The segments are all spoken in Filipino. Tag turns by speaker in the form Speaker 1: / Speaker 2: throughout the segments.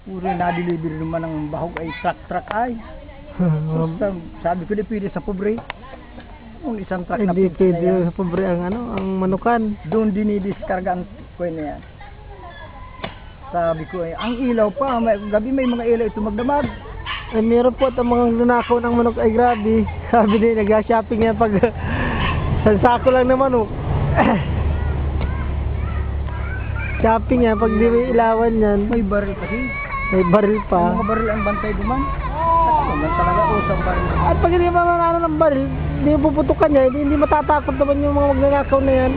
Speaker 1: Puro na-deliver naman ng bahog ay truck ay. Basta, sabi ko di pwede sa pobre. Kung isang truck na
Speaker 2: Hindi
Speaker 1: pizza na yan,
Speaker 2: pwede sa pobre ang ang manukan.
Speaker 1: doon dinidiskarga ang coin na yan. Sabi ko ang ilaw pa, gabi may mga ilaw ito magdamag.
Speaker 2: Ay meron po at ang mga nanakaw ng manok ay grabe. Sabi din, nag-shopping yan pag sa sako lang na manok. Shopping yan pag di may ilawan yan.
Speaker 1: May baril kasi.
Speaker 2: May baril
Speaker 1: May
Speaker 2: pa.
Speaker 1: mga baril ang bantay duman. Naman talaga usang baril.
Speaker 2: At pag hindi pa manano ng baril, hindi puputukan niya, hindi matatakot naman yung mga magnanakaw na yan.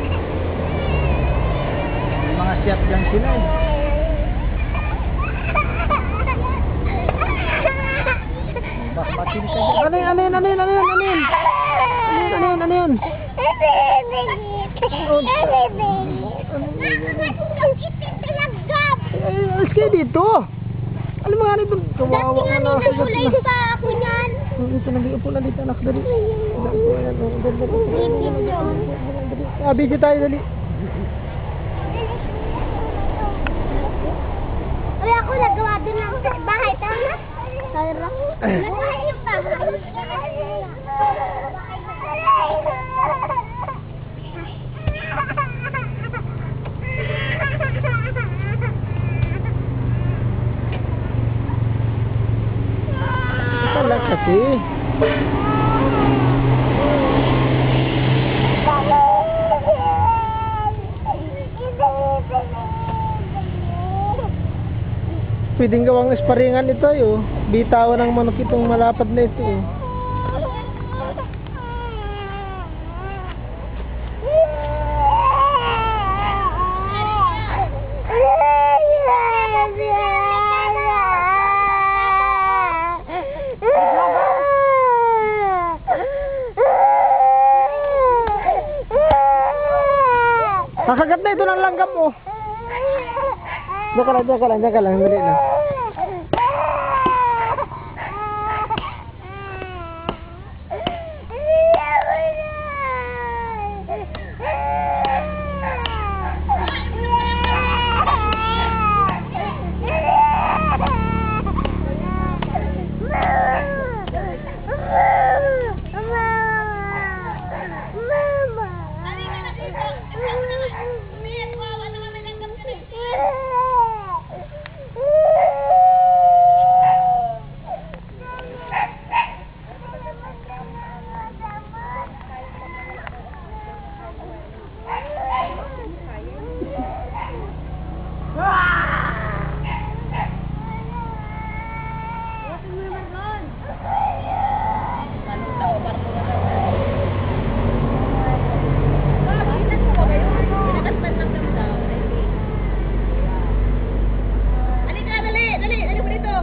Speaker 1: May mga shotgun sila eh. Batin ka dyan.
Speaker 2: Ano yun? Ano yun? Ano yun? Ano yun? Ano yun? Ano yun? Ano yun? Alis kayo dito. Alam mo nga rin doon. Kawawa ka na.
Speaker 3: Kulay di ba ako niyan?
Speaker 2: Dito, nag-iupo na dito anak. Dali. Video tayo dali.
Speaker 3: Ay, ako nagawa din ng bahay. Tama? Kaya nagawa yung bahay.
Speaker 2: Ito lang kasi. Pwedeng gawang esparingan ito yo. Bitawan ng manok itong malapad na ito. Kakagat na ito ng langgam mo. Diyan ka lang, diyan ka lang, diyan ka lang. Dali lang.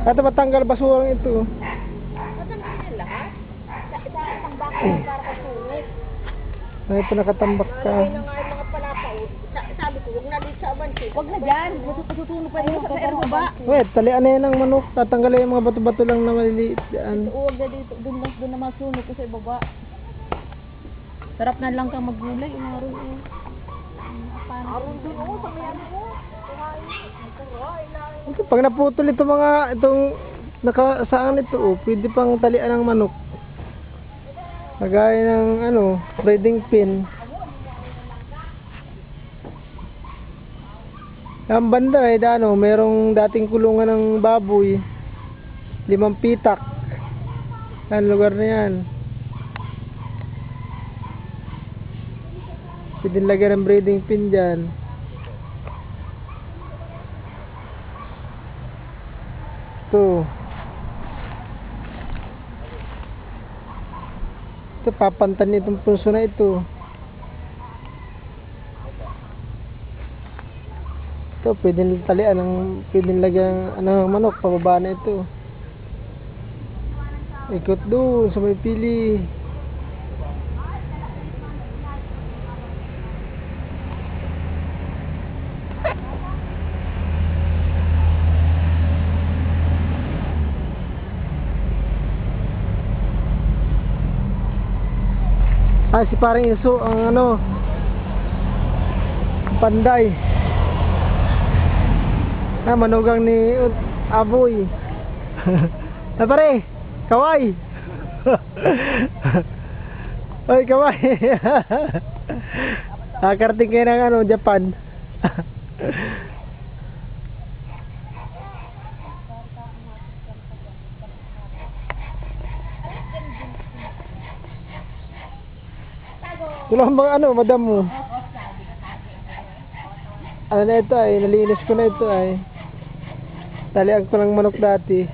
Speaker 2: Ito matanggal basurang ito. Ay, ito nakatambak ka.
Speaker 3: Sabi ko, huwag na dito sa abansi. Huwag na dyan. Matututunog pa rin sa ergo ba?
Speaker 2: Wait, talian na yan ng manok. Tatanggalin yung mga bato-bato lang na maliliit dyan.
Speaker 3: Huwag na dito. Doon na masunog ko sa ibaba. Sarap na lang kang maggulay. Inaron eh. Aron doon o. Sa mayan mo.
Speaker 2: Ito, pag naputol ito mga, itong nakasaan ito, oh, pwede pang talian ng manok. Kagaya ng, breeding pin. Ang banda eh, merong dating kulungan ng baboy. 5 pitak. Ang lugar na yan. Pwede lagyan ng breeding pin dyan. Ito. Ito, papantan itong punso na ito. Ito, pwedeng talian ng, pwedeng lagyan ng manok, pababa na ito. Ikot doon sa may pili. Ah, si parang Iso ang panday. Ah, manugang ni aboy. Ah, pare, kaway. Oy, kaway. Karating kayo ng ano, Japan. Wala bang ano, madam mo? Ano na ito ay, nalinis ko na ito ay. Talian ko ng manok dati.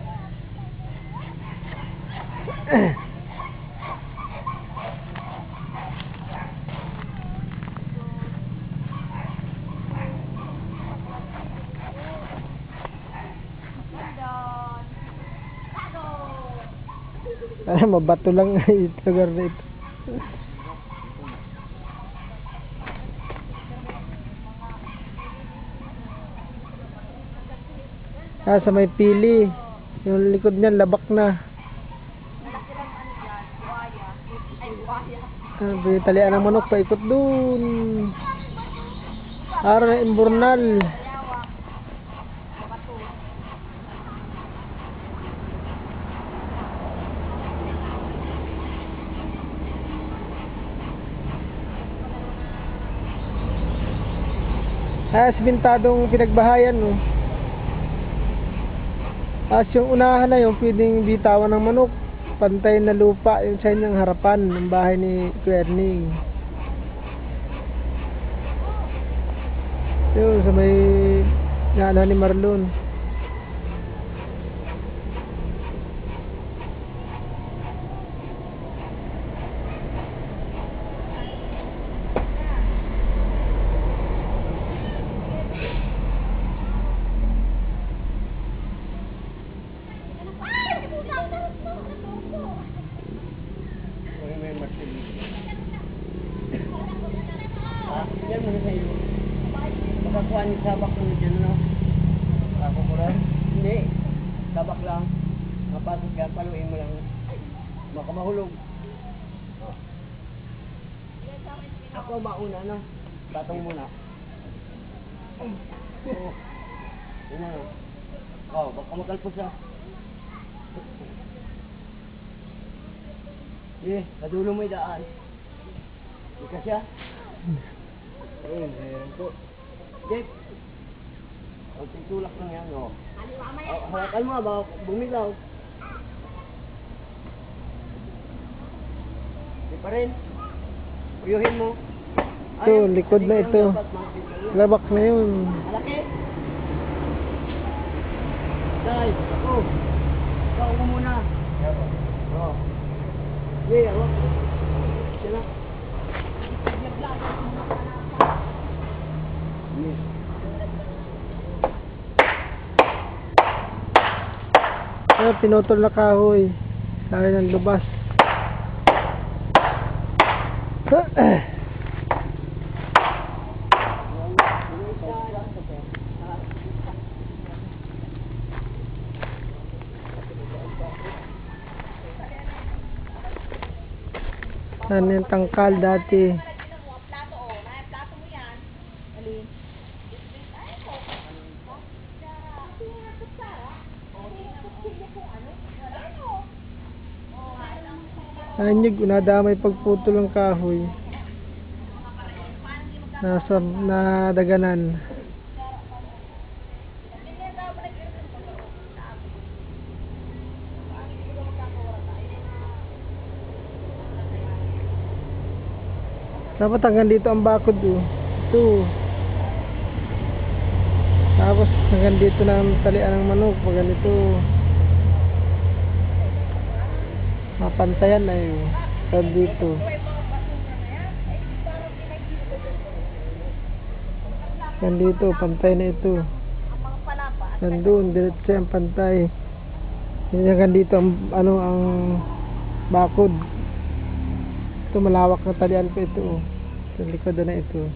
Speaker 2: Mabato lang ito lugar na ito. Sa may pili. Yung likod niyan labak na. Talian ng manok paikot dun. Araw na imburnal. Simentadong pinagbahayan, no. Yung unahan na yung pwedeng bitawan ng manok. Pantay na lupa yung sa inyong harapan ng bahay ni Kuya Erning. Yun, sa may naanahan ni Marlon.
Speaker 1: Yan mo na sa iyo. Makakuha ni sabak mo na dyan, no? Ako mo rin? Hindi. Sabak lang. Mapasok ka, paluin mo lang. Makamahulog. Ako mauna, no? Batong muna. Oo. Yun na, no? Baka makalpos na. Sa dulo mo idaan. Hindi ka siya? Meron po. Jeff! Ang tulak lang yan, o. Hawakan mo, baka bumilaw. Di pa rin. Uyuhin mo.
Speaker 2: Ito, likod na ito. Labak na yun.
Speaker 1: Malaki! Guys, ako. Ikaw mo muna. Oo. Sige, awak. Sige na.
Speaker 2: Pinutol na kahoy. Sabi ng lubas. Ano yung tangkal dati? Anyig, nadamay pagputol ng kahoy. Nasa nadaganan. Dapat hanggang dito ang bakod, oh. Ito. Tapos hanggang dito na ang talian ng manok. Pag ganito mapantayan na yun. Hanggang dito. Hanggang dito, pantay na ito. Nandun, diretso ang pantay. Hanggang dito ang, ang bakod. Ito malawak na talian pa ito, oh. Sa likod na ito.